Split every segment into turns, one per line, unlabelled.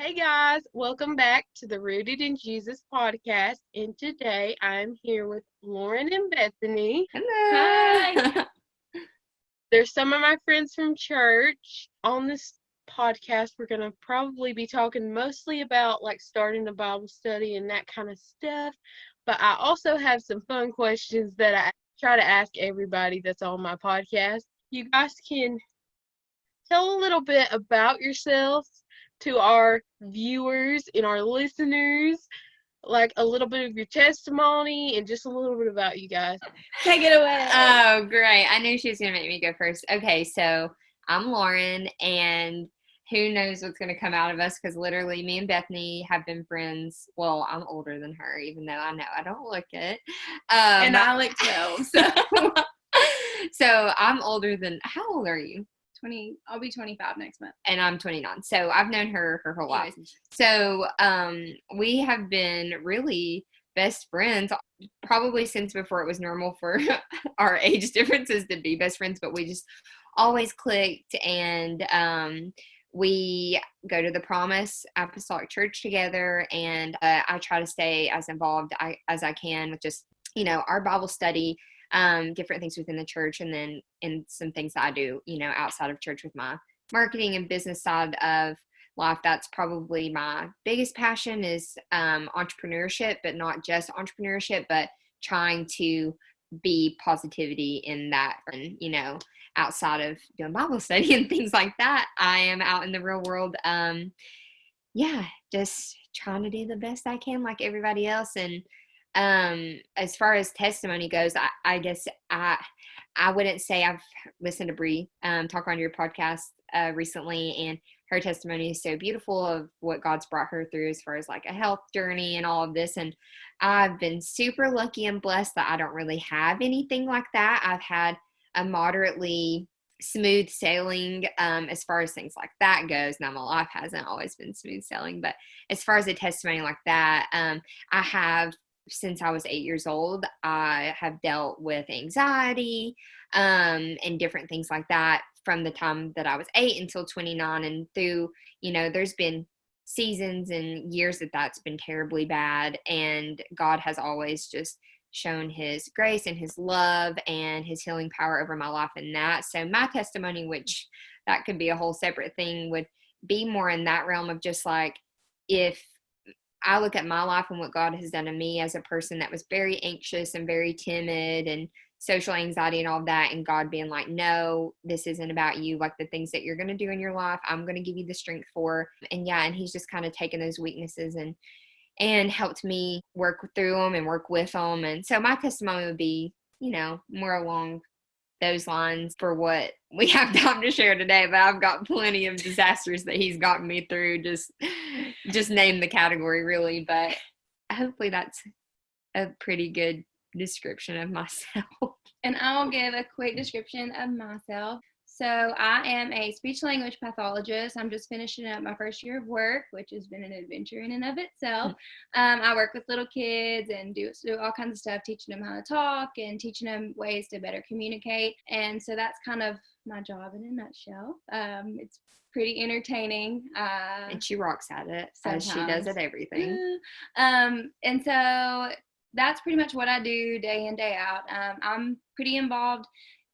Hey guys, welcome back to the Rooted in Jesus podcast. And today I'm here with Lauren and Bethany.
Hello.
Hi.
There's some of my friends from church. On this podcast, we're going to probably be talking mostly about like starting a Bible study and that kind of stuff. But I also have some fun questions that I try to ask everybody that's on my podcast. You guys can tell a little bit about yourselves to our viewers and our listeners, like a little bit of your testimony and just a little bit about you guys.
Take it away.
Oh, great. I knew she was going to make me go first. Okay, so I'm Lauren, and who knows what's going to come out of us, because literally me and Bethany have been friends. Well, I'm older than her, even though I know I don't look it.
And I look 12, so
So I'm older than, how old are you?
20. I'll be 25 next month.
And I'm 29. So I've known her her whole life. So we have been really best friends probably since before it was normal for our age differences to be best friends, but we just always clicked. And we go to the Promise Apostolic Church together, and I try to stay as involved as I can with just, our Bible study, different things within the church, and then in some things that I do, outside of church with my marketing and business side of life. That's probably my biggest passion is entrepreneurship, but not just entrepreneurship, but trying to be positivity in that. And, outside of doing Bible study and things like that, I am out in the real world. Just trying to do the best I can like everybody else. And as far as testimony goes, I guess I wouldn't say I've listened to Bree talk on your podcast recently, and her testimony is so beautiful of what God's brought her through as far as like a health journey and all of this. And I've been super lucky and blessed that I don't really have anything like that. I've had a moderately smooth sailing as far as things like that goes. Now my life hasn't always been smooth sailing, but as far as a testimony like that, I have, since I was 8 years old, I have dealt with anxiety and different things like that from the time that I was 8 until 29. And through, there's been seasons and years that's been terribly bad. And God has always just shown his grace and his love and his healing power over my life in that. So my testimony, which that could be a whole separate thing, would be more in that realm of just like, if I look at my life and what God has done to me as a person that was very anxious and very timid and social anxiety and all of that, and God being like, no, this isn't about you. Like the things that you're going to do in your life, I'm going to give you the strength for. And he's just kind of taken those weaknesses and helped me work through them and work with them. And so my testimony would be, more along those lines for what we have time to share today, but I've got plenty of disasters that he's gotten me through. Just name the category really, but hopefully that's a pretty good description of myself.
And I'll give a quick description of myself. So I am a speech language pathologist. I'm just finishing up my first year of work, which has been an adventure in and of itself. I work with little kids and do all kinds of stuff, teaching them how to talk and teaching them ways to better communicate. And so that's kind of my job in a nutshell. It's pretty entertaining.
And she rocks at it,
sometimes.
As she does at everything.
And so that's pretty much what I do day in, day out. I'm pretty involved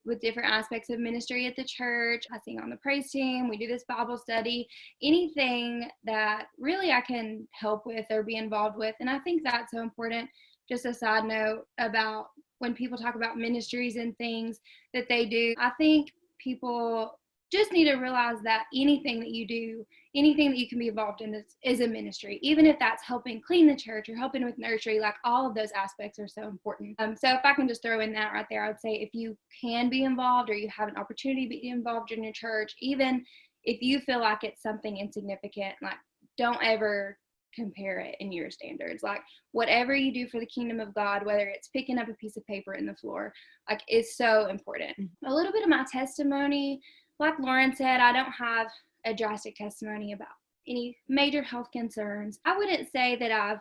with different aspects of ministry at the church. I sing on the praise team. We do this Bible study, anything that really I can help with or be involved with. And I think that's so important. Just a side note about when people talk about ministries and things that they do, I think people just need to realize that anything that you do, anything that you can be involved in is a ministry, even if that's helping clean the church or helping with nursery. Like all of those aspects are so important. So if I can just throw in that right there, I would say if you can be involved or you have an opportunity to be involved in your church, even if you feel like it's something insignificant, like don't ever compare it in your standards. Like whatever you do for the kingdom of God, whether it's picking up a piece of paper in the floor, like is so important. A little bit of my testimony, like Lauren said, I don't have a drastic testimony about any major health concerns. I wouldn't say that I've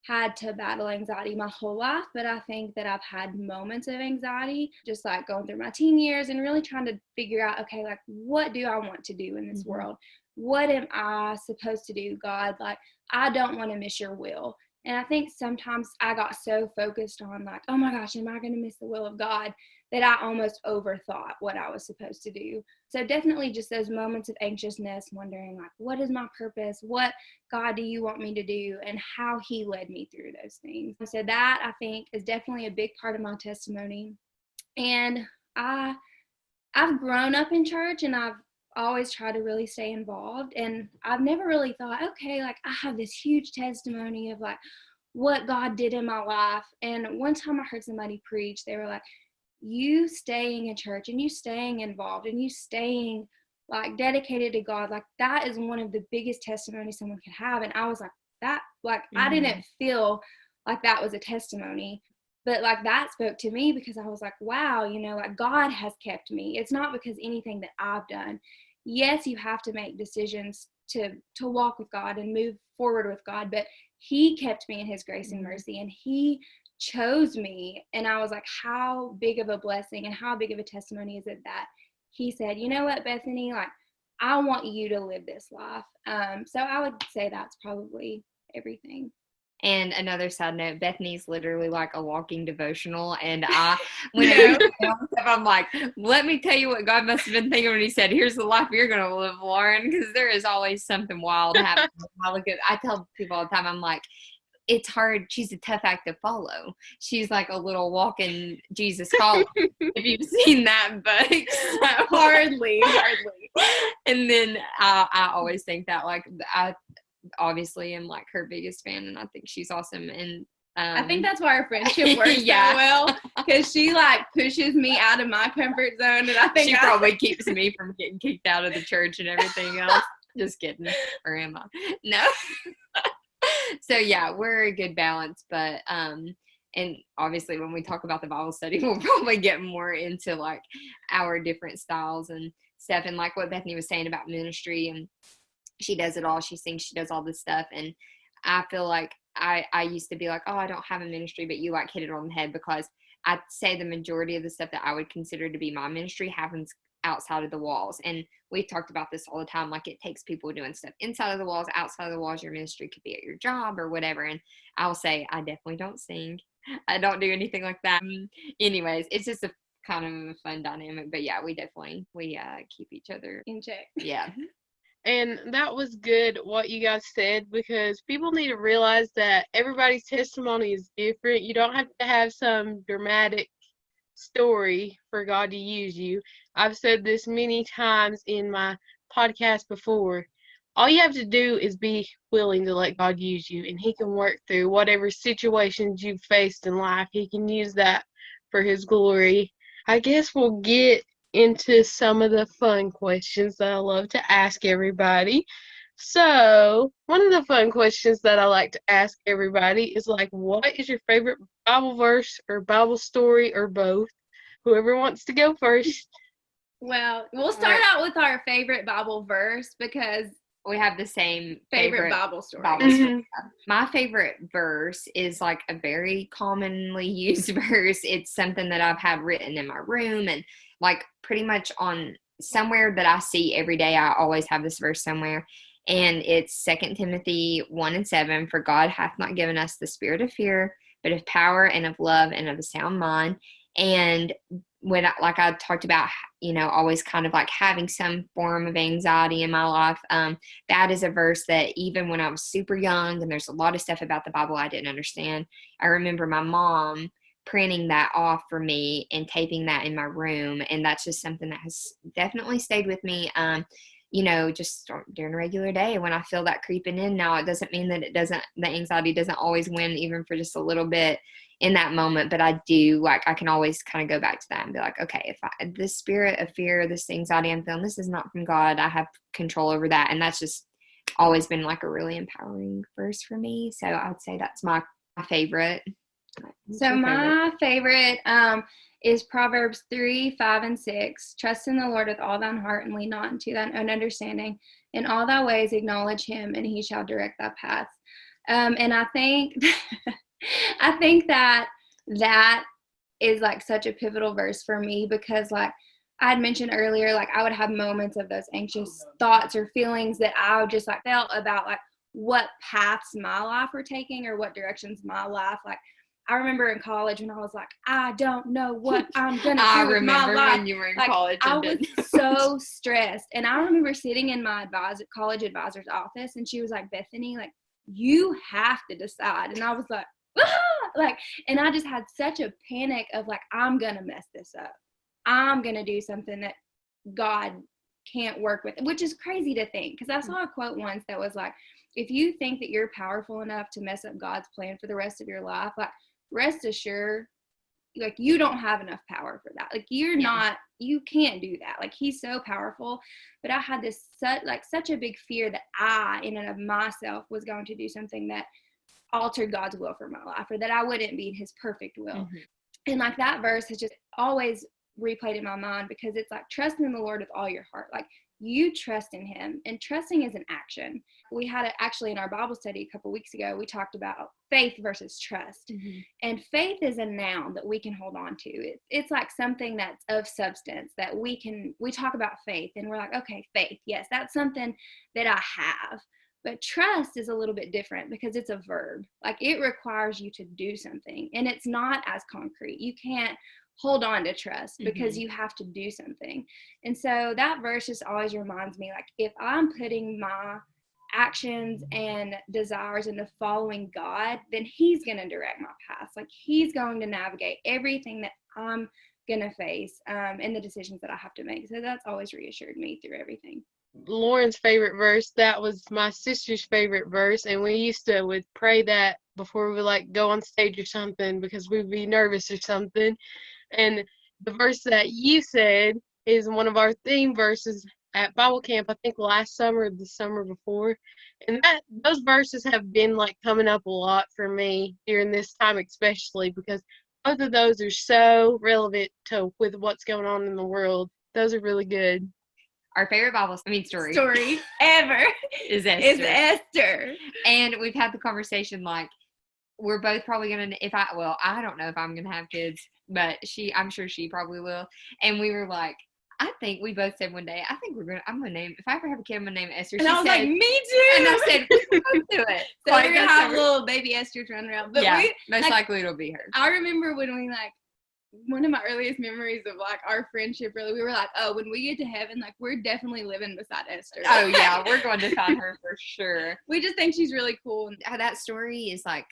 had to battle anxiety my whole life, but I think that I've had moments of anxiety, just like going through my teen years and really trying to figure out, okay, like what do I want to do in this world? what am I supposed to do, God? Like, I don't want to miss your will. And I think sometimes I got so focused on like, oh my gosh, am I going to miss the will of God, that I almost overthought what I was supposed to do. So definitely just those moments of anxiousness, wondering like, what is my purpose? What, God, do you want me to do? And how he led me through those things. So that, I think, is definitely a big part of my testimony. And I've grown up in church, and I've always tried to really stay involved. And I've never really thought, okay, like I have this huge testimony of like what God did in my life. And one time I heard somebody preach, they were like, you staying in church and you staying involved and you staying like dedicated to God, like that is one of the biggest testimonies someone could have. And I was like, that, like, I didn't feel like that was a testimony. But like that spoke to me, because I was like, wow, you know, like God has kept me. It's not because anything that I've done. Yes, you have to make decisions to walk with God and move forward with God, but he kept me in his grace and mercy, and he chose me. And I was like, how big of a blessing and how big of a testimony is it that he said, you know what, Bethany, like I want you to live this life. So I would say that's probably everything.
And another side note, Bethany's literally like a walking devotional. And whenever I'm like, let me tell you what God must have been thinking when he said, here's the life you're going to live, Lauren, because there is always something wild happening. I tell people all the time, I'm like, it's hard. She's a tough act to follow. She's like a little walking Jesus column. If you've seen that book. So, hardly. And then I always think that like I obviously am like her biggest fan, and I think she's awesome. And
I think that's why our friendship works so well, because she like pushes me out of my comfort zone, and I think
she probably keeps me from getting kicked out of the church and everything else. Just kidding. Or am I? No. So yeah, we're a good balance. But and obviously when we talk about the Bible study, we'll probably get more into like our different styles and stuff, and like what Bethany was saying about ministry, and she does it all. She sings, she does all this stuff. And I feel like I used to be like, oh, I don't have a ministry, but you like hit it on the head, because I'd say the majority of the stuff that I would consider to be my ministry happens outside of the walls. And we've talked about this all the time. Like it takes people doing stuff inside of the walls, outside of the walls. Your ministry could be at your job or whatever. And I'll say, I definitely don't sing. I don't do anything like that. Anyways, it's just a kind of a fun dynamic. But yeah, we keep each other
in check.
Yeah.
And that was good what you guys said, because people need to realize that everybody's testimony is different. You don't have to have some dramatic story for God to use you. I've said this many times in my podcast before. All you have to do is be willing to let God use you, and he can work through whatever situations you've faced in life. He can use that for his glory. I guess we'll get into some of the fun questions that I love to ask everybody. So, one of the fun questions that I like to ask everybody is like, what is your favorite Bible verse or Bible story or both? Whoever wants to go first.
Well, we'll start out with our favorite Bible verse, because
we have the same
favorite Bible story.
My favorite verse is like a very commonly used verse. It's something that I've had written in my room, and like pretty much on somewhere that I see every day. I always have this verse somewhere, and it's 2 Timothy 1:7. For God hath not given us the spirit of fear, but of power and of love and of a sound mind. And when I talked about, always kind of like having some form of anxiety in my life, that is a verse that even when I was super young, and there's a lot of stuff about the Bible I didn't understand, I remember my mom printing that off for me and taping that in my room. And that's just something that has definitely stayed with me. Just during a regular day when I feel that creeping in. Now, it doesn't mean that the anxiety doesn't always win, even for just a little bit in that moment. But I do, I can always kind of go back to that and be like, okay, if this spirit of fear, this anxiety I'm feeling, this is not from God, I have control over that. And that's just always been like a really empowering verse for me. So I'd say that's my favorite.
So my favorite is Proverbs 3:5-6. Trust in the Lord with all thine heart, and lean not unto thine own understanding. In all thy ways acknowledge him, and he shall direct thy paths. And I think that is like such a pivotal verse for me, because like I had mentioned earlier, like I would have moments of those anxious thoughts or feelings that I just like felt about like what paths my life were taking or what directions my life. Like I remember in college when I was like, I don't know what I'm gonna do with my life.
I remember when you were in
like,
college.
I was so stressed, and I remember sitting in my college advisor's office, and she was like, Bethany, like you have to decide, and I was like, ah! Like, and I just had such a panic of like, I'm gonna mess this up. I'm going to do something that God can't work with, which is crazy to think. Because I saw a quote once that was like, if you think that you're powerful enough to mess up God's plan for the rest of your life, like rest assured, like you don't have enough power for that. Like you're not, you can't do that. Like he's so powerful. But I had this such a big fear that I, in and of myself, was going to do something that altered God's will for my life, or that I wouldn't be in his perfect will. And like that verse has just always replayed in my mind, because it's like trusting in the Lord with all your heart. Like you trust in him, and trusting is an action. We had it actually in our Bible study a couple weeks ago. We talked about faith versus trust. And faith is a noun that we can hold on to. It's like something that's of substance that we talk about faith and we're like, okay, faith. Yes, that's something that I have. But trust is a little bit different because it's a verb. Like it requires you to do something, and it's not as concrete. You can't hold on to trust because you have to do something. And so that verse just always reminds me, like, if I'm putting my actions and desires into following God, then he's going to direct my path. Like he's going to navigate everything that I'm going to face and the decisions that I have to make. So that's always reassured me through everything.
Lauren's favorite verse, that was my sister's favorite verse, and we would pray that before we like go on stage or something because we'd be nervous or something. And the verse that you said is one of our theme verses at Bible camp, I think last summer or the summer before. And those verses have been like coming up a lot for me during this time, especially because both of those are so relevant with what's going on in the world. Those are really good.
Our favorite story
ever
is Esther. And we've had the conversation like, we're both probably gonna, I don't know if I'm gonna have kids, but I'm sure she probably will. And we were like, I think we both said one day, I'm gonna name, if I ever have a kid, I'm gonna name Esther.
And I was like, me too.
And I said, we can both do it.
So we're gonna have little baby Esther running around. But
most likely it'll be her.
I remember when we one of my earliest memories of like our friendship, really, we were like, oh, when we get to heaven, like we're definitely living beside Esther.
Oh yeah, we're going to find her for sure.
We just think she's really cool. And
that story is like,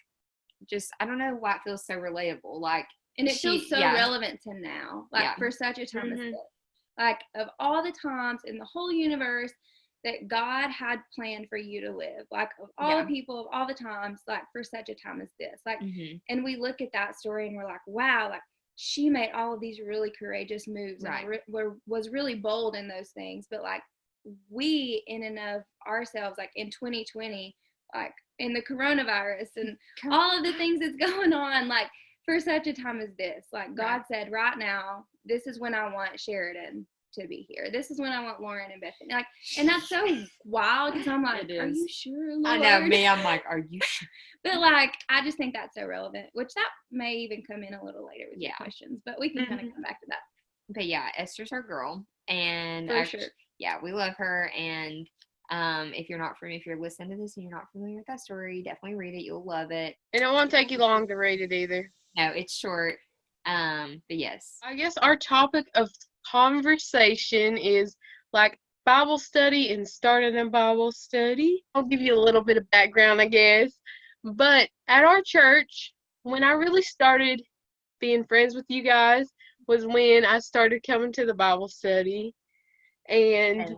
just, I don't know why it feels so relatable. Like,
and it feels so relevant to now, like for such a time as this. Like of all the times in the whole universe that God had planned for you to live, like of all the people of all the times, like for such a time as this, like, and we look at that story and we're like, wow, like she made all of these really courageous moves and was really bold in those things. But like we in and of ourselves, like in 2020, like in the coronavirus and all of the things that's going on, like for such a time as this, like God said, right now, this is when I want Sheridan to be here. This is when I want Lauren and Bethany. Like, and that's so wild because I'm like, are you sure, Lord?
I know, me, I'm like, are you sure?
But like, I just think that's so relevant, which that may even come in a little later with your questions, but we can kind of come back to that.
But yeah, Esther's our girl, and
for sure.
Yeah, we love her. And if you're listening to this and you're not familiar with that story, definitely read it. You'll love it.
And it won't take you long to read it either.
No, it's short. But yes.
I guess our topic of conversation is like Bible study and starting a Bible study. I'll give you a little bit of background, I guess. But at our church, when I really started being friends with you guys was when I started coming to the Bible study. And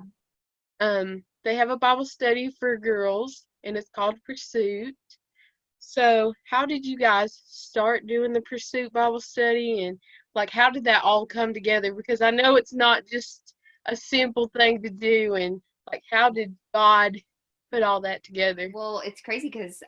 they have a Bible study for girls, and it's called Pursuit. So how did you guys start doing the Pursuit Bible study, and like how did that all come together? Because I know it's not just a simple thing to do, and like how did God put all that together?
Well, it's crazy because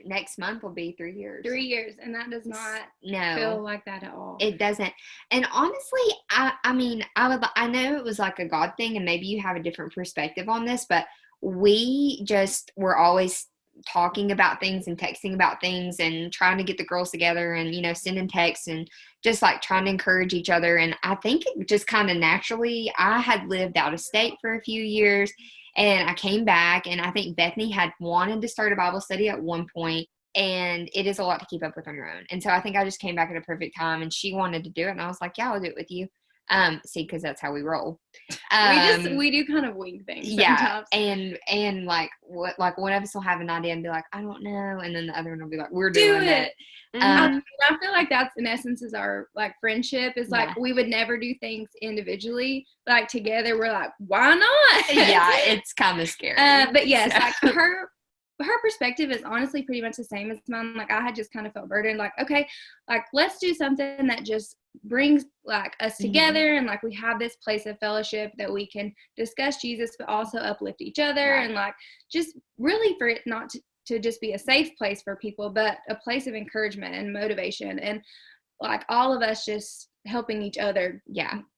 next month will be 3 years.
3 years, and that does not feel like that at all.
It doesn't. And honestly, I know it was like a God thing, and maybe you have a different perspective on this, but we just were always talking about things and texting about things and trying to get the girls together and, sending texts and just like trying to encourage each other. And I think it just kind of naturally, I had lived out of state for a few years and I came back, and I think Bethany had wanted to start a Bible study at one point, and it is a lot to keep up with on your own. And so I think I just came back at a perfect time, and she wanted to do it. And I was like, yeah, I'll do it with you. See, cause that's how we roll.
We do kind of wing things sometimes.
Yeah. And like one of us will have an idea and be like, I don't know. And then the other one will be like, we're doing it.
I feel like that's in essence is our like friendship is like, we would never do things individually, like together. We're like, why not?
Yeah. It's kind of scary.
But yes, like her perspective is honestly pretty much the same as mine. Like I had just kind of felt burdened, like, okay, like let's do something that just brings like us together, and like we have this place of fellowship that we can discuss Jesus but also uplift each other, and like just really for it not to just be a safe place for people, but a place of encouragement and motivation, and like all of us just helping each other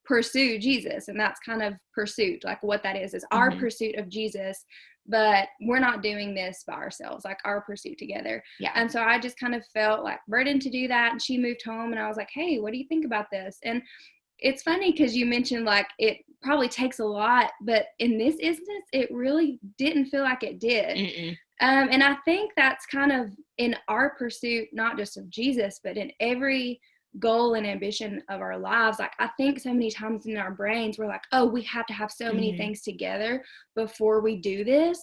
pursue Jesus. And that's kind of pursuit, like what that is our pursuit of Jesus, but we're not doing this by ourselves, like our pursuit together. And so I just kind of felt like burdened to do that. And she moved home, and I was like, hey, what do you think about this? And it's funny because you mentioned like it probably takes a lot, but in this instance, it really didn't feel like it did. And I think that's kind of in our pursuit, not just of Jesus, but in every goal and ambition of our lives. Like I think so many times in our brains we're like, oh, we have to have so many things together before we do this.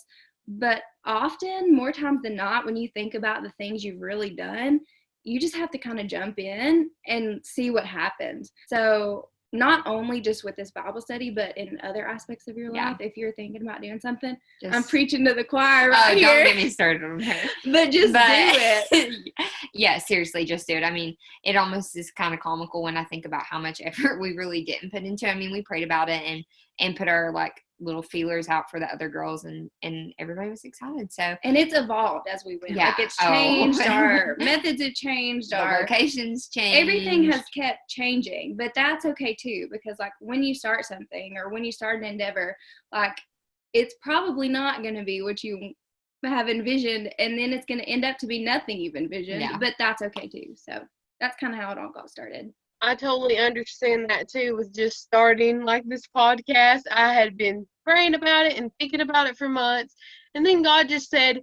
But often, more times than not, when you think about the things you've really done, you just have to kind of jump in and see what happens. So not only just with this Bible study, but in other aspects of your life, if you're thinking about doing something. I'm preaching to the choir right here.
Don't get me started on her.
But do it.
Yeah, seriously, just do it. I mean, it almost is kind of comical when I think about how much effort we really didn't put into it. I mean, we prayed about it and put our like little feelers out for the other girls, and everybody was excited. So, and
it's evolved as we went. Like it's changed. Our methods have changed. Our
locations changed.
Everything has kept changing, but that's okay too, because like when you start something or when you start an endeavor, like it's probably not going to be what you have envisioned, and then it's going to end up to be nothing you've envisioned. But that's okay too. So that's kind of how it all got started.
I totally understand that too, with just starting like this podcast. I had been praying about it and thinking about it for months. And then God just said,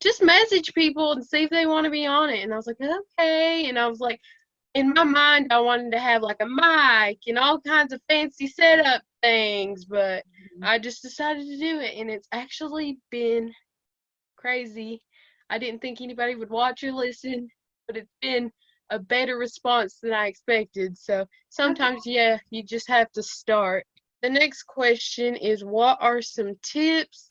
just message people and see if they want to be on it. And I was like, okay. And I was like, in my mind, I wanted to have like a mic and all kinds of fancy setup things. But I just decided to do it. And it's actually been crazy. I didn't think anybody would watch or listen, but it's been a better response than I expected. So sometimes, you just have to start. The next question is, what are some tips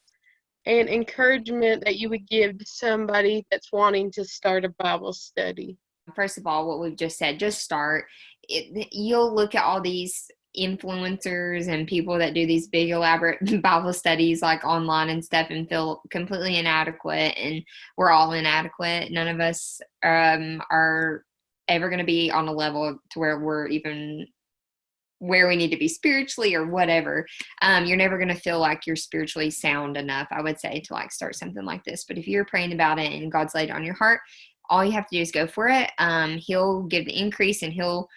and encouragement that you would give to somebody that's wanting to start a Bible study?
First of all, what we've just said, just start. You'll look at all these influencers and people that do these big elaborate Bible studies like online and stuff and feel completely inadequate, and we're all inadequate. None of us are ever going to be on a level to where we're even where we need to be spiritually or whatever. You're never going to feel like you're spiritually sound enough, I would say, to like start something like this. But if you're praying about it and God's laid it on your heart, all you have to do is go for it. He'll give the increase, and he'll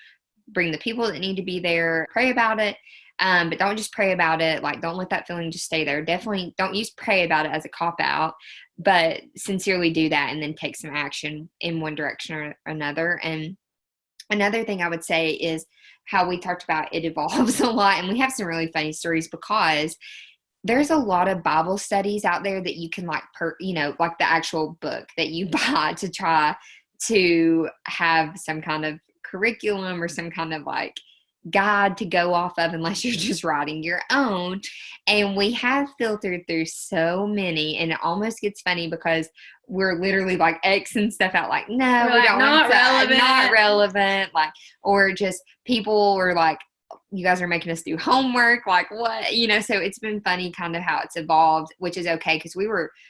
bring the people that need to be there. Pray about it. But don't just pray about it. Like, don't let that feeling just stay there. Definitely don't use pray about it as a cop out, but sincerely do that and then take some action in one direction or another. And another thing I would say is how we talked about it evolves a lot. And we have some really funny stories because there's a lot of Bible studies out there that you can like, like the actual book that you buy to try to have some kind of curriculum or some kind of like guide to go off of, unless you're just writing your own. And we have filtered through so many, and it almost gets funny because we're literally like Xing stuff out, like, no, we don't want to, not relevant, like, or just people were like, you guys are making us do homework, like what, so it's been funny kind of how it's evolved, which is okay, because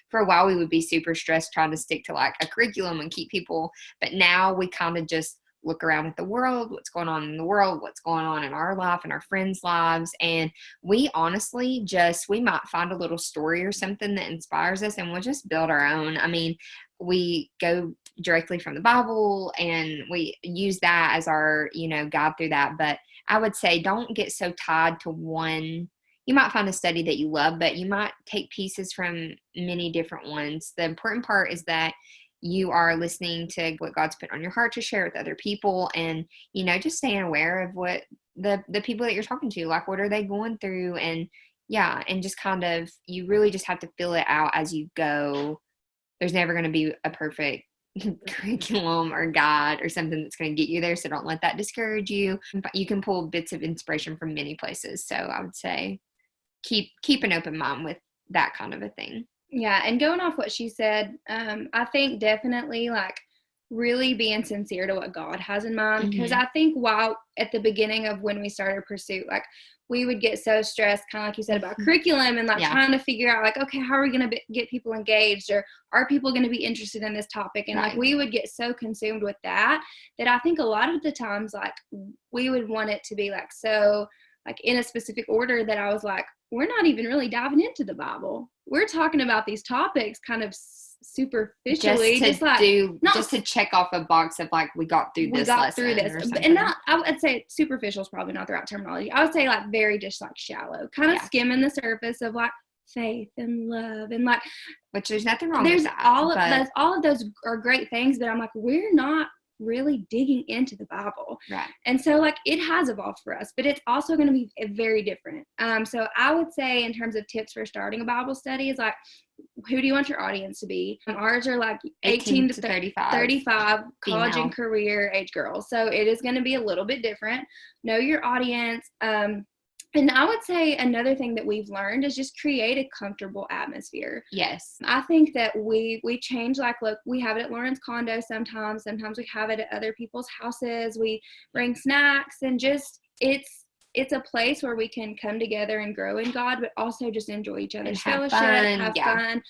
for a while we would be super stressed trying to stick to like a curriculum and keep people, but now we kind of just look around at the world, what's going on in the world, what's going on in our life and our friends' lives. And we honestly we might find a little story or something that inspires us, and we'll just build our own. I mean, we go directly from the Bible and we use that as our, guide through that. But I would say don't get so tied to one. You might find a study that you love, but you might take pieces from many different ones. The important part is that you are listening to what God's put on your heart to share with other people, and, just staying aware of what the people that you're talking to, like, what are they going through? And and just kind of, you really just have to feel it out as you go. There's never going to be a perfect curriculum or guide or something that's going to get you there. So don't let that discourage you. But you can pull bits of inspiration from many places. So I would say keep an open mind with that kind of a thing.
Yeah, and going off what she said, I think definitely like really being sincere to what God has in mind. Because I think while at the beginning of when we started Pursuit, like we would get so stressed, kind of like you said, about curriculum and like trying to figure out like, okay, how are we going to get people engaged, or are people going to be interested in this topic? And like we would get so consumed with that I think a lot of the times like we would want it to be like so like in a specific order that I was like, we're not even really diving into the Bible. We're talking about these topics kind of superficially, just
to check off a box of like, we got through this.
And not, I would say superficial is probably not the right terminology. I would say like very just like shallow, kind of skimming the surface of like faith and love and like,
which there's nothing wrong with that.
All of those are great things, but I'm like, we're not really digging into the Bible.
Right.
And so like it has evolved for us, but it's also going to be very different. So I would say in terms of tips for starting a Bible study is like, who do you want your audience to be? Ours are like 18 to 35 college and career age girls. So it is going to be a little bit different. Know your audience. And I would say another thing that we've learned is just create a comfortable atmosphere.
Yes.
I think that we change, like, look, we have it at Lauren's condo sometimes we have it at other people's houses. We bring snacks, and just it's a place where we can come together and grow in God, but also just enjoy each other's fellowship, have fun,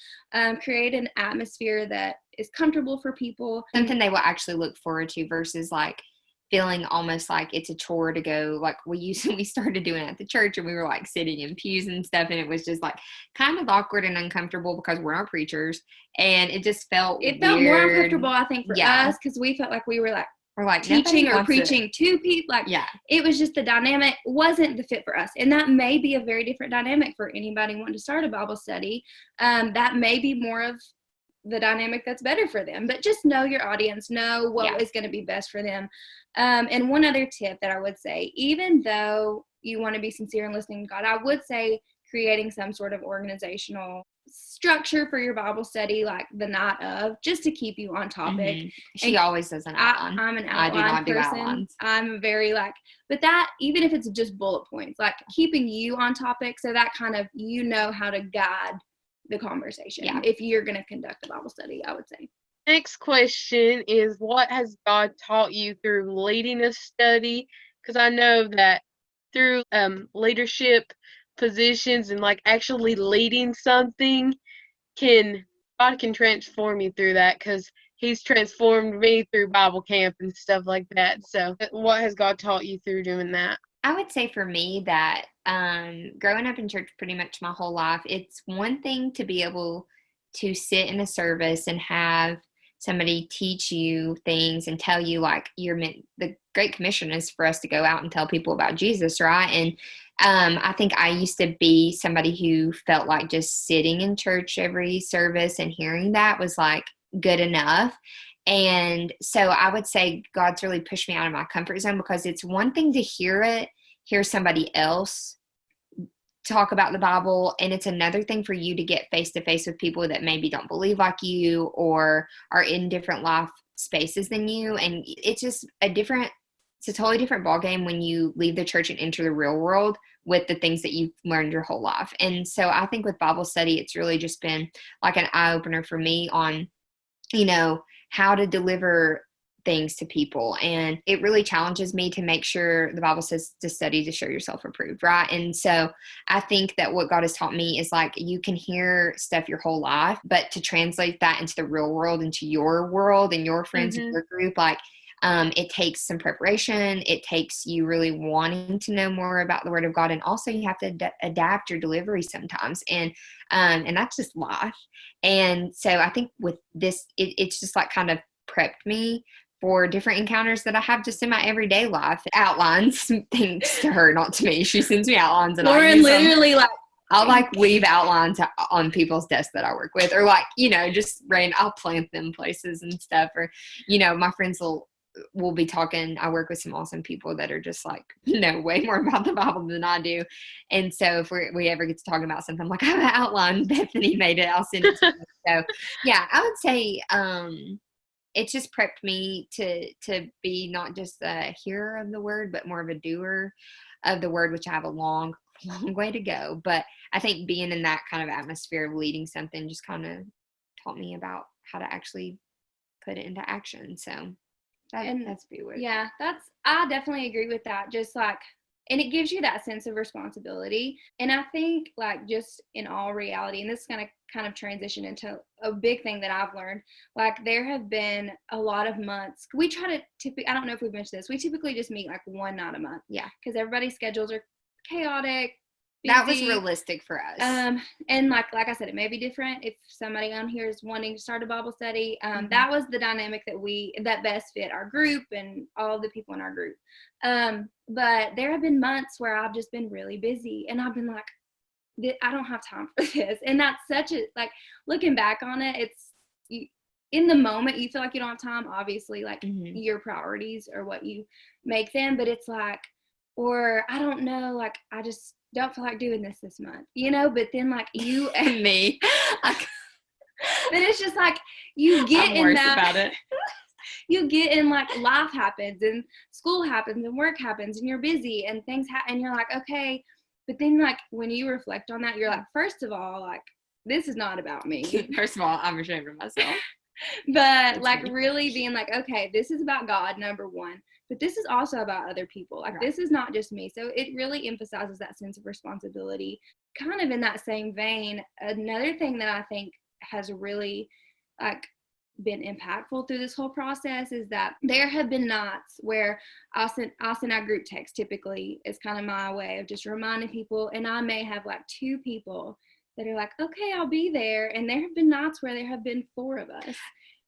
create an atmosphere that is comfortable for people.
Something they will actually look forward to versus like feeling almost like it's a chore to go. Like we started doing it at the church, and we were like sitting in pews and stuff, and it was just like kind of awkward and uncomfortable because we're not preachers, and it just felt
more uncomfortable, I think, for us, because we felt like we're like teaching or preaching to people. Like, it was just the dynamic wasn't the fit for us. And that may be a very different dynamic for anybody wanting to start a Bible study. That may be more of the dynamic that's better for them, but just know your audience, know what is going to be best for them. And one other tip that I would say, even though you want to be sincere and listening to God, I would say creating some sort of organizational structure for your Bible study, like the night of, just to keep you on topic.
Mm-hmm. She always does an outline.
I'm an outline
I do not
person.
do outlines.
I'm very but that, even if it's just bullet points, like keeping you on topic, so that kind of, how to guide the conversation if you're going to conduct a Bible study, I would say.
Next question is, what has God taught you through leading a study? Because I know that through leadership positions and like actually leading something, God can transform you through that, because He's transformed me through Bible camp and stuff like that. So what has God taught you through doing that?
I would say for me that growing up in church pretty much my whole life, it's one thing to be able to sit in a service and have somebody teach you things and tell you like the Great Commission is for us to go out and tell people about Jesus, right? And I think I used to be somebody who felt like just sitting in church every service and hearing that was like good enough. And so I would say God's really pushed me out of my comfort zone, because it's one thing to hear somebody else talk about the Bible, and it's another thing for you to get face to face with people that maybe don't believe like you or are in different life spaces than you. And it's just it's a totally different ballgame when you leave the church and enter the real world with the things that you've learned your whole life. And so I think with Bible study, it's really just been like an eye opener for me on, how to deliver things to people. And it really challenges me to make sure the Bible says to study to show yourself approved, right? And so I think that what God has taught me is like, you can hear stuff your whole life, but to translate that into the real world, into your world and your friends and your group, like It takes some preparation. It takes you really wanting to know more about the Word of God, and also you have to adapt your delivery sometimes, and that's just life. And so I think with this, it's just like kind of prepped me for different encounters that I have just in my everyday life. Outlines, thanks to her, not to me. She sends me outlines, and
Lauren literally like.
I'll like weave outlines on people's desks that I work with, or like, just I'll plant them places and stuff, or, my friends will be talking. I work with some awesome people that are just like, know way more about the Bible than I do. And so if we ever get to talking about something, I'm like, I have an outline. Bethany made it. I'll send it to you. So yeah, I would say, it just prepped me to be not just a hearer of the word, but more of a doer of the word, which I have a long way to go. But I think being in that kind of atmosphere of leading something just kind of taught me about how to actually put it into action. So that's be weird.
Yeah, I definitely agree with that. Just like, and it gives you that sense of responsibility. And I think like just in all reality, and this is going to kind of transition into a big thing that I've learned, like there have been a lot of months. We try to I don't know if we've mentioned this. We typically just meet like one night a month.
Yeah.
Because everybody's schedules are chaotic.
Busy. That was realistic for us.
And like I said, it may be different if somebody on here is wanting to start a Bible study. That was the dynamic that best fit our group and all the people in our group. But there have been months where I've just been really busy, and I've been like, I don't have time for this. And that's such a, like, looking back on it, in the moment you feel like you don't have time. Obviously, like your priorities are what you make them, but it's like, or I don't know, like I just don't feel like doing this month, but then like you and me, like, then it's just like you get
I'm
in
worse
that
about it.
You get in like life happens and school happens and work happens and you're busy and things and you're like, okay, but then like when you reflect on that, you're like, first of all, like this is not about me.
First of all, I'm ashamed of myself.
But like really being like, okay, this is about God, number one, but this is also about other people. Like This is not just me. So it really emphasizes that sense of responsibility. Kind of in that same vein, another thing that I think has really like been impactful through this whole process is that there have been nights where I'll send out group text. Typically is kind of my way of just reminding people, and I may have like 2 people that are like, okay, I'll be there. And there have been nights where there have been 4 of us.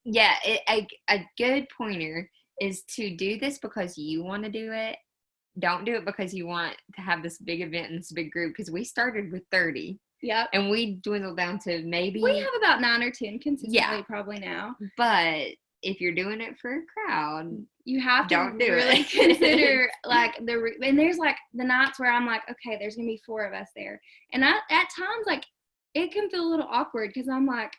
Yeah, a good pointer is to do this because you want to do it. Don't do it because you want to have this big event and this big group, because we started with 30.
Yep.
And we dwindled down to maybe...
We have about 9 or 10 consistently probably now.
But if you're doing it for a crowd,
you have to really consider like and there's like the nights where I'm like, okay, there's going to be 4 of us there. And at times like it can feel a little awkward because I'm like,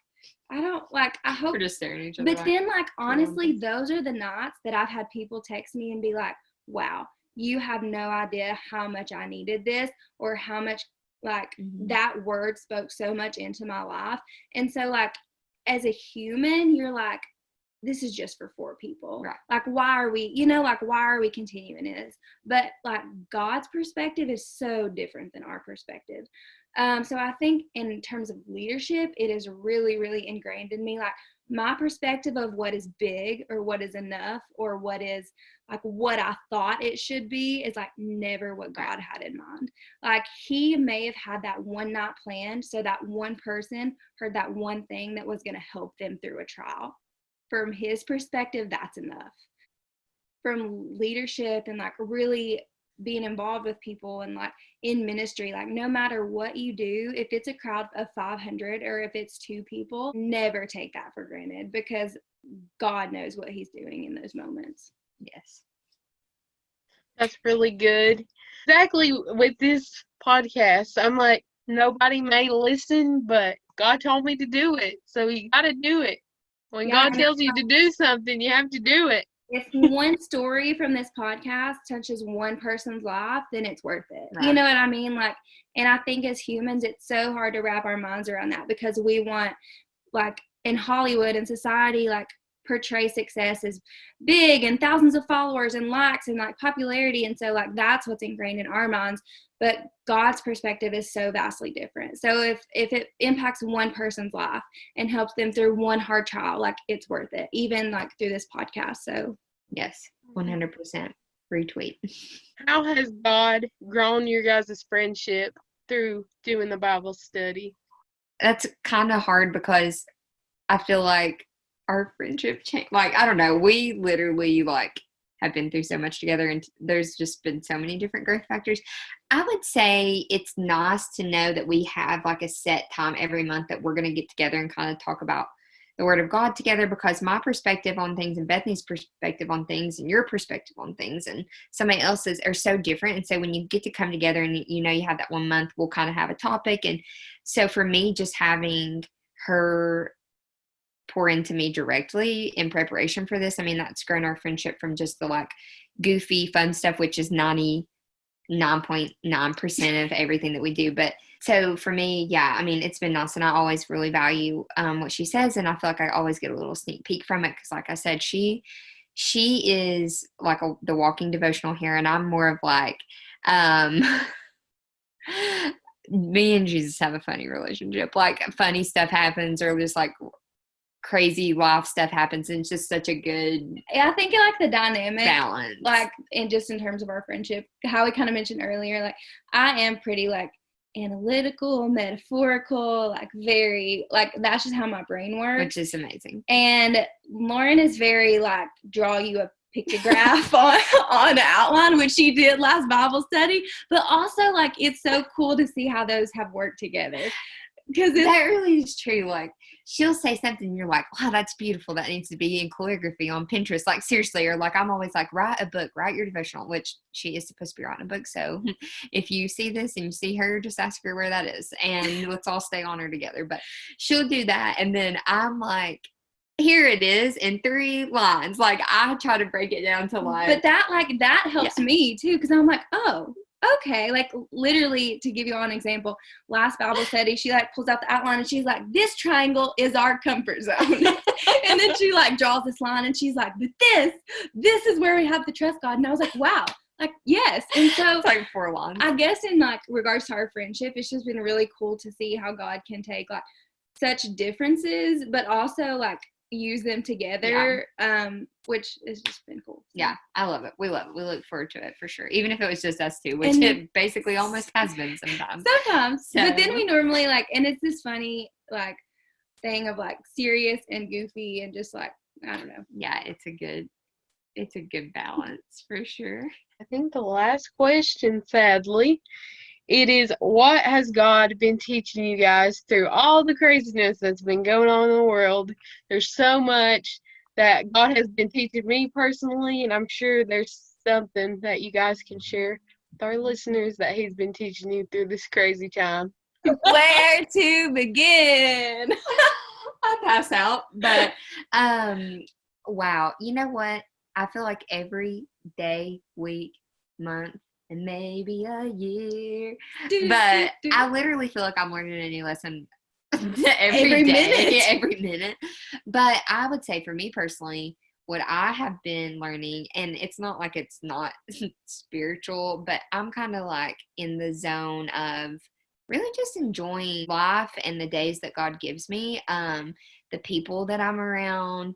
I don't like, I hope.
We're just staring at each other.
But then like, honestly, those are the nights that I've had people text me and be like, wow, you have no idea how much I needed this, or how much like that word spoke so much into my life. And so like, as a human, you're like, this is just for 4 people.
Right.
Like, why are we continuing this? But like God's perspective is so different than our perspective. So I think in terms of leadership, it is really, really ingrained in me. Like my perspective of what is big or what is enough or what is like what I thought it should be is like never what God had in mind. Like he may have had that one night planned so that one person heard that one thing that was going to help them through a trial. From his perspective, that's enough. From leadership and like really being involved with people and like in ministry, like no matter what you do, if it's a crowd of 500 or if it's 2 people, never take that for granted, because God knows what he's doing in those moments.
Yes.
That's really good. Exactly, with this podcast, I'm like, nobody may listen, but God told me to do it, so you got to do it. When God tells you to do something, you have to do it.
If one story from this podcast touches one person's life, then it's worth it.
Right.
You know what I mean? Like, and I think as humans, it's so hard to wrap our minds around that, because we want, like, in Hollywood and society, like, portray success as big and thousands of followers and likes and like popularity. And so like, that's what's ingrained in our minds. But God's perspective is so vastly different. So if it impacts one person's life and helps them through one hard trial, like it's worth it, even like through this podcast. So
Yes, 100%. Retweet.
How has God grown your guys' friendship through doing the Bible study?
That's kind of hard because I feel like our friendship changed. Like, I don't know. We literally, like, have been through so much together, and there's just been so many different growth factors. I would say it's nice to know that we have, like, a set time every month that we're going to get together and kind of talk about the Word of God together, because my perspective on things and Bethany's perspective on things and your perspective on things and somebody else's are so different. And so when you get to come together and, you know, you have that 1 month, we'll kind of have a topic. And so for me, just having her pour into me directly in preparation for this, I mean, that's grown our friendship from just the, like, goofy fun stuff, which is 99.9% of everything that we do. But so for me, yeah, I mean, it's been nice, and I always really value what she says, and I feel like I always get a little sneak peek from it, because like I said, she is like the walking devotional here, and I'm more of like, me and Jesus have a funny relationship. Like, funny stuff happens, or just like crazy life stuff happens, and it's just such a good
I think you like the dynamic
balance.
Like, and just in terms of our friendship, how we kind of mentioned earlier, like, I am pretty, like, analytical, metaphorical, like, very, like, that's just how my brain works.
Which is amazing.
And Lauren is very, like, draw you a pictograph on an outline, which she did last Bible study. But also, like, it's so cool to see how those have worked together. Because
that really is true. Like, she'll say something and you're like, wow, that's beautiful. That needs to be in calligraphy on Pinterest. Like, seriously. Or like, I'm always like, write a book, write your devotional, which she is supposed to be writing a book. So if you see this and you see her, just ask her where that is, and let's all stay on her together. But she'll do that. And then I'm like, here it is in 3 lines. Like, I try to break it down to, like,
but that helps me too, because I'm like, oh, okay. Like, literally, to give you all an example, last Bible study, she, like, pulls out the outline and she's like, this triangle is our comfort zone. And then she, like, draws this line and she's like, but this is where we have to trust God. And I was like, wow. Like, yes. And so
it's like 4 lines.
I guess in, like, regards to our friendship, it's just been really cool to see how God can take, like, such differences, but also, like, use them together, which has just been cool.
Yeah, I love it. We love it. We look forward to it for sure. Even if it was just us two, which it basically almost has been sometimes.
Sometimes.
So.
But then we normally, like, and it's this funny, like, thing of, like, serious and goofy and just, like, I don't know.
Yeah, it's a good balance for sure.
I think the last question, sadly, it is, what has God been teaching you guys through all the craziness that's been going on in the world? There's so much that God has been teaching me personally, and I'm sure there's something that you guys can share with our listeners that He's been teaching you through this crazy time.
Where to begin? I pass out. But wow, you know what? I feel like every day, week, month, and maybe a year. But I literally feel like I'm learning a new lesson every day, every minute. But I would say for me personally, what I have been learning, and it's not like it's not spiritual, but I'm kind of like in the zone of really just enjoying life and the days that God gives me, the people that I'm around.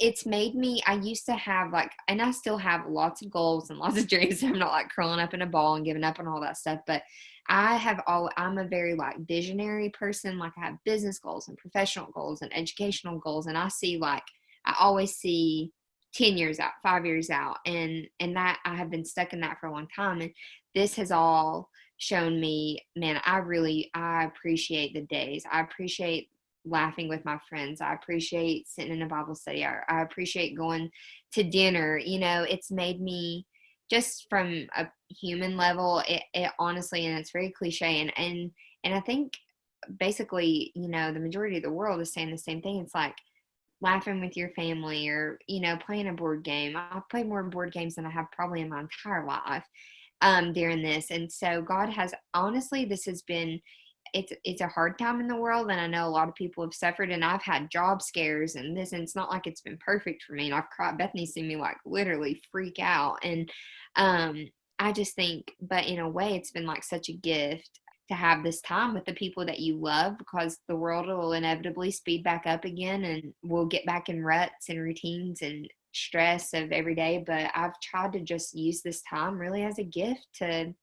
It's made me, I used to have, like, and I still have lots of goals and lots of dreams. I'm not like curling up in a ball and giving up on all that stuff, but I'm a very, like, visionary person. Like, I have business goals and professional goals and educational goals. And I always see 10 years out, 5 years out. And that I have been stuck in that for a long time. And this has all shown me, man, I appreciate the days. I appreciate laughing with my friends. I appreciate sitting in a Bible study. I appreciate going to dinner. You know, it's made me, just from a human level, it honestly, and it's very cliche, and I think basically, you know, the majority of the world is saying the same thing. It's like laughing with your family, or, you know, playing a board game. I've played more board games than I have probably in my entire life during this. And so God has, honestly, this has been, it's a hard time in the world, and I know a lot of people have suffered, and I've had job scares and this, and it's not like it's been perfect for me, and I've cried. Bethany's seen me, like, literally freak out, and I just think, but in a way, it's been like such a gift to have this time with the people that you love, because the world will inevitably speed back up again and we'll get back in ruts and routines and stress of every day. But I've tried to just use this time really as a gift to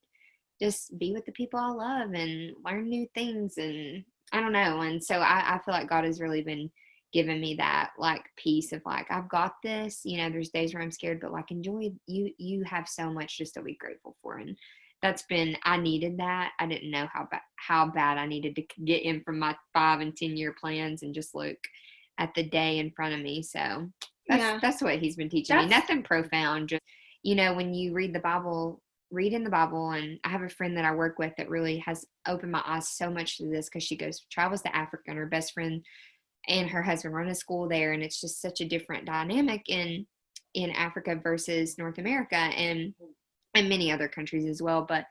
just be with the people I love and learn new things. And I don't know. And so I feel like God has really been giving me that like peace of like, I've got this, there's days where I'm scared, but like enjoy, you have so much just to be grateful for. And I needed that. I didn't know how bad I needed to get in from my 5 and 10 year plans and just look at the day in front of me. So that's what he's been teaching me. Nothing profound. Just, when you read in the Bible, and I have a friend that I work with that really has opened my eyes so much to this, because she travels to Africa, and her best friend and her husband run a school there, and it's just such a different dynamic in Africa versus North America, and many other countries as well. But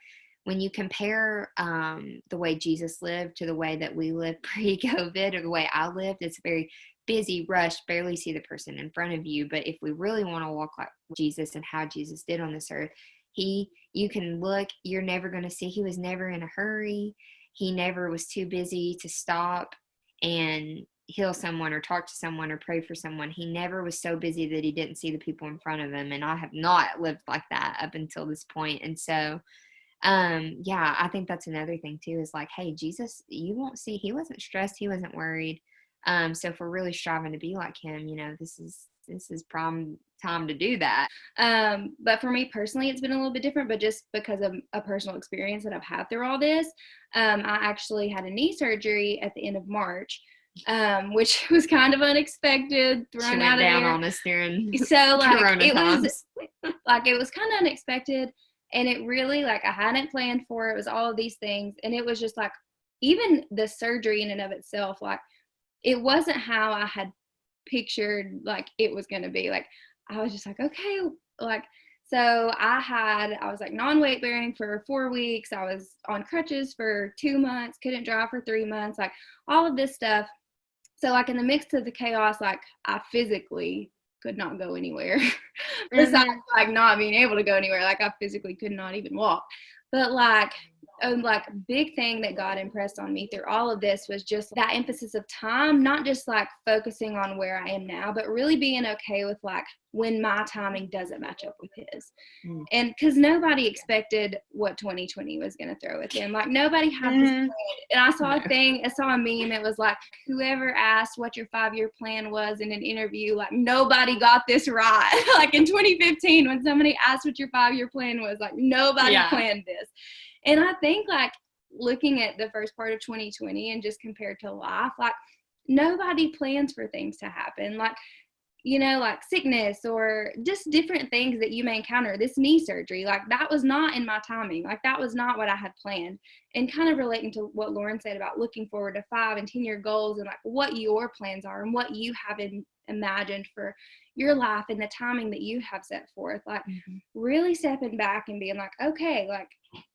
when you compare the way Jesus lived to the way that we live pre-COVID, or the way I lived, it's very busy, rushed, barely see the person in front of you. But if we really want to walk like Jesus and how Jesus did on this earth, you can look, you're never going to see, he was never in a hurry. He never was too busy to stop and heal someone or talk to someone or pray for someone. He never was so busy that he didn't see the people in front of him. And I have not lived like that up until this point. And so, I think that's another thing too, is like, hey, Jesus, you won't see, he wasn't stressed. He wasn't worried. So if we're really striving to be like him, this is prime time to do that.
But for me personally, it's been a little bit different, but just because of a personal experience that I've had through all this, I actually had a knee surgery at the end of March, which was kind of unexpected, thrown out of
down
there
on us during
so like
Corona
it
times.
was kind of unexpected, and it really, like, I hadn't planned for it. It was all of these things, and it was just like, even the surgery in and of itself, like, it wasn't how I had pictured like it was going to be. Like, I was just like, okay, like, so I was like non-weight bearing for 4 weeks. I was on crutches for 2 months, couldn't drive for 3 months, like all of this stuff. So like in the midst of the chaos, like I physically could not go anywhere besides like not being able to go anywhere. Like I physically could not even walk. But like big thing that God impressed on me through all of this was just that emphasis of time, not just like focusing on where I am now, but really being okay with like when my timing doesn't match up with his. And because nobody expected what 2020 was going to throw at them. Like nobody had this plan. And I saw a meme. It was like, whoever asked what your 5-year plan was in an interview, like nobody got this right. Like in 2015, when somebody asked what your 5-year plan was, like nobody planned this. And I think like looking at the first part of 2020 and just compared to life, like nobody plans for things to happen. Like, like sickness or just different things that you may encounter. This knee surgery, like that was not in my timing. Like that was not what I had planned. And kind of relating to what Lauren said about looking forward to 5 and 10 year goals and like what your plans are and what you have imagined for your life and the timing that you have set forth, like really stepping back and being like, okay, like,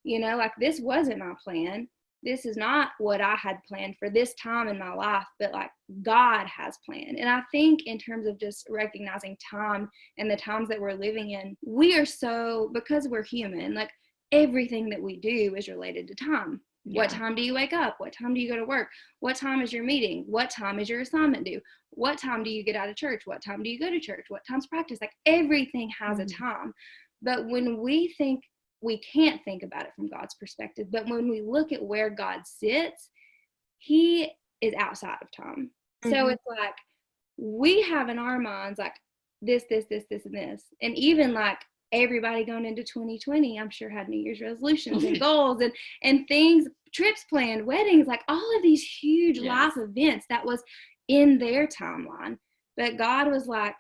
like this wasn't my plan. This is not what I had planned for this time in my life, but like God has planned. And I think in terms of just recognizing time and the times that we're living in, we are so, because we're human, like everything that we do is related to time. Yeah. What time do you wake up? What time do you go to work? What time is your meeting? What time is your assignment due? What time do you get out of church? What time do you go to church? What time's practice? Like everything has a time. But when we think, we can't think about it from God's perspective, but when we look at where God sits, he is outside of time. So it's like we have in our minds like this, and this. And even like everybody going into 2020, I'm sure had New Year's resolutions and goals and things, trips planned, weddings, like all of these huge life events that was in their timeline. But God was like,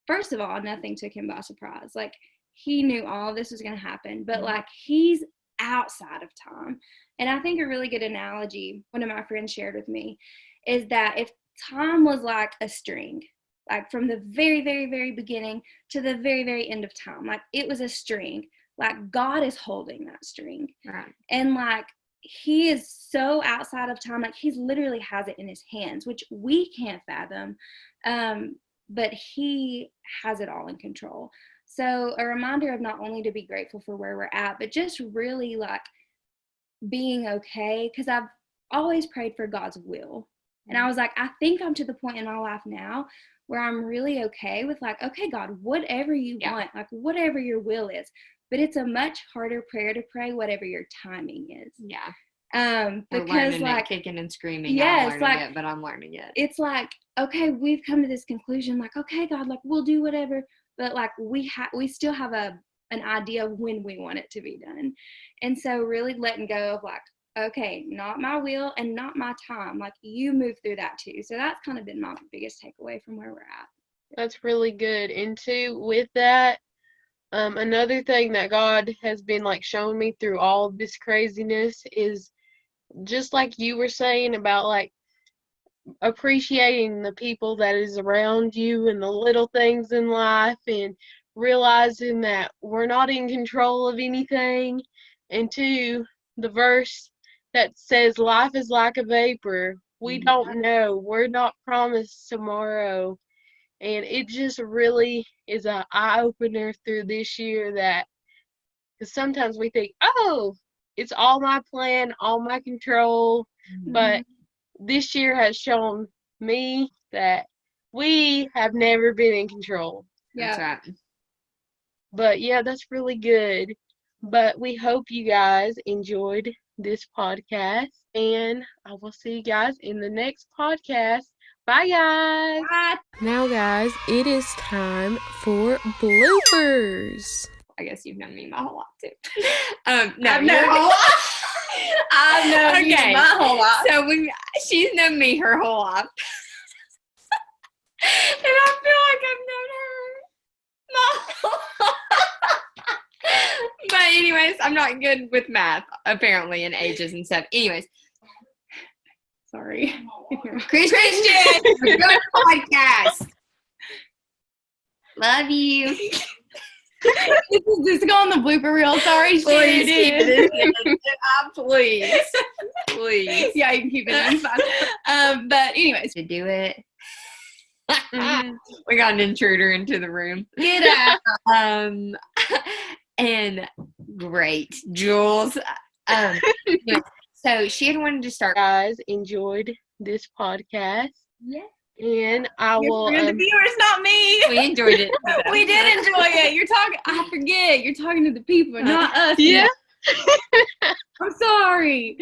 first of all, nothing took him by surprise. Like he knew all of this was going to happen, but like he's outside of time. And I think a really good analogy one of my friends shared with me is that if time was like a string, like from the very, very, very beginning to the very, very end of time, like it was a string, like God is holding that string. Right. And like he is so outside of time, like he's literally has it in his hands, which we can't fathom. But he has it all in control. So a reminder of not only to be grateful for where we're at, but just really like being okay, because I've always prayed for God's will. And I was like, I think I'm to the point in my life now where I'm really okay with like, okay, God, whatever you want, like whatever your will is. But it's a much harder prayer to pray whatever your timing is.
Yeah.
Because
learning
like
it, kicking and screaming.
Yes,
I'm learning
like,
it, but I'm learning it.
It's like, okay, we've come to this conclusion, like, okay, God, like we'll do whatever, but like we still have an idea of when we want it to be done. And so really letting go of like, okay, not my will and not my time. Like you move through that too. So that's kind of been my biggest takeaway from where we're at.
That's really good. And too, with that, another thing that God has been like showing me through all of this craziness is just like you were saying about like appreciating the people that is around you and the little things in life and realizing that we're not in control of anything. And two, the verse that says life is like a vapor. We don't know. We're not promised tomorrow. And it just really is an eye-opener through this year that, because sometimes we think, oh, it's all my plan, all my control. But this year has shown me that we have never been in control.
That's right.
But yeah, that's really good. But we hope you guys enjoyed this podcast, and I will see you guys in the next podcast. Bye, guys.
Bye.
Now, guys, it is time for bloopers.
I guess you've known me my whole life too. No,
I've known you my whole life.
So she's known me her whole life, and I feel like I've known her my whole life. But anyways, I'm not good with math apparently and ages and stuff. Anyways,
sorry,
Christian, good podcast. Love you.
This is going on the blooper reel. Sorry,
Please keep
it
it in. Please.
Yeah, you can keep it in. Fine. But anyways,
To do it. We got an intruder into the room.
get out.
And great, Jules. So she had wanted to start.
Guys enjoyed this podcast.
Yeah.
And I will.
You're the viewers, not me.
We enjoyed it.
We did enjoy it. You're talking. I forget. You're talking to the people, not us.
Yeah.
I'm sorry.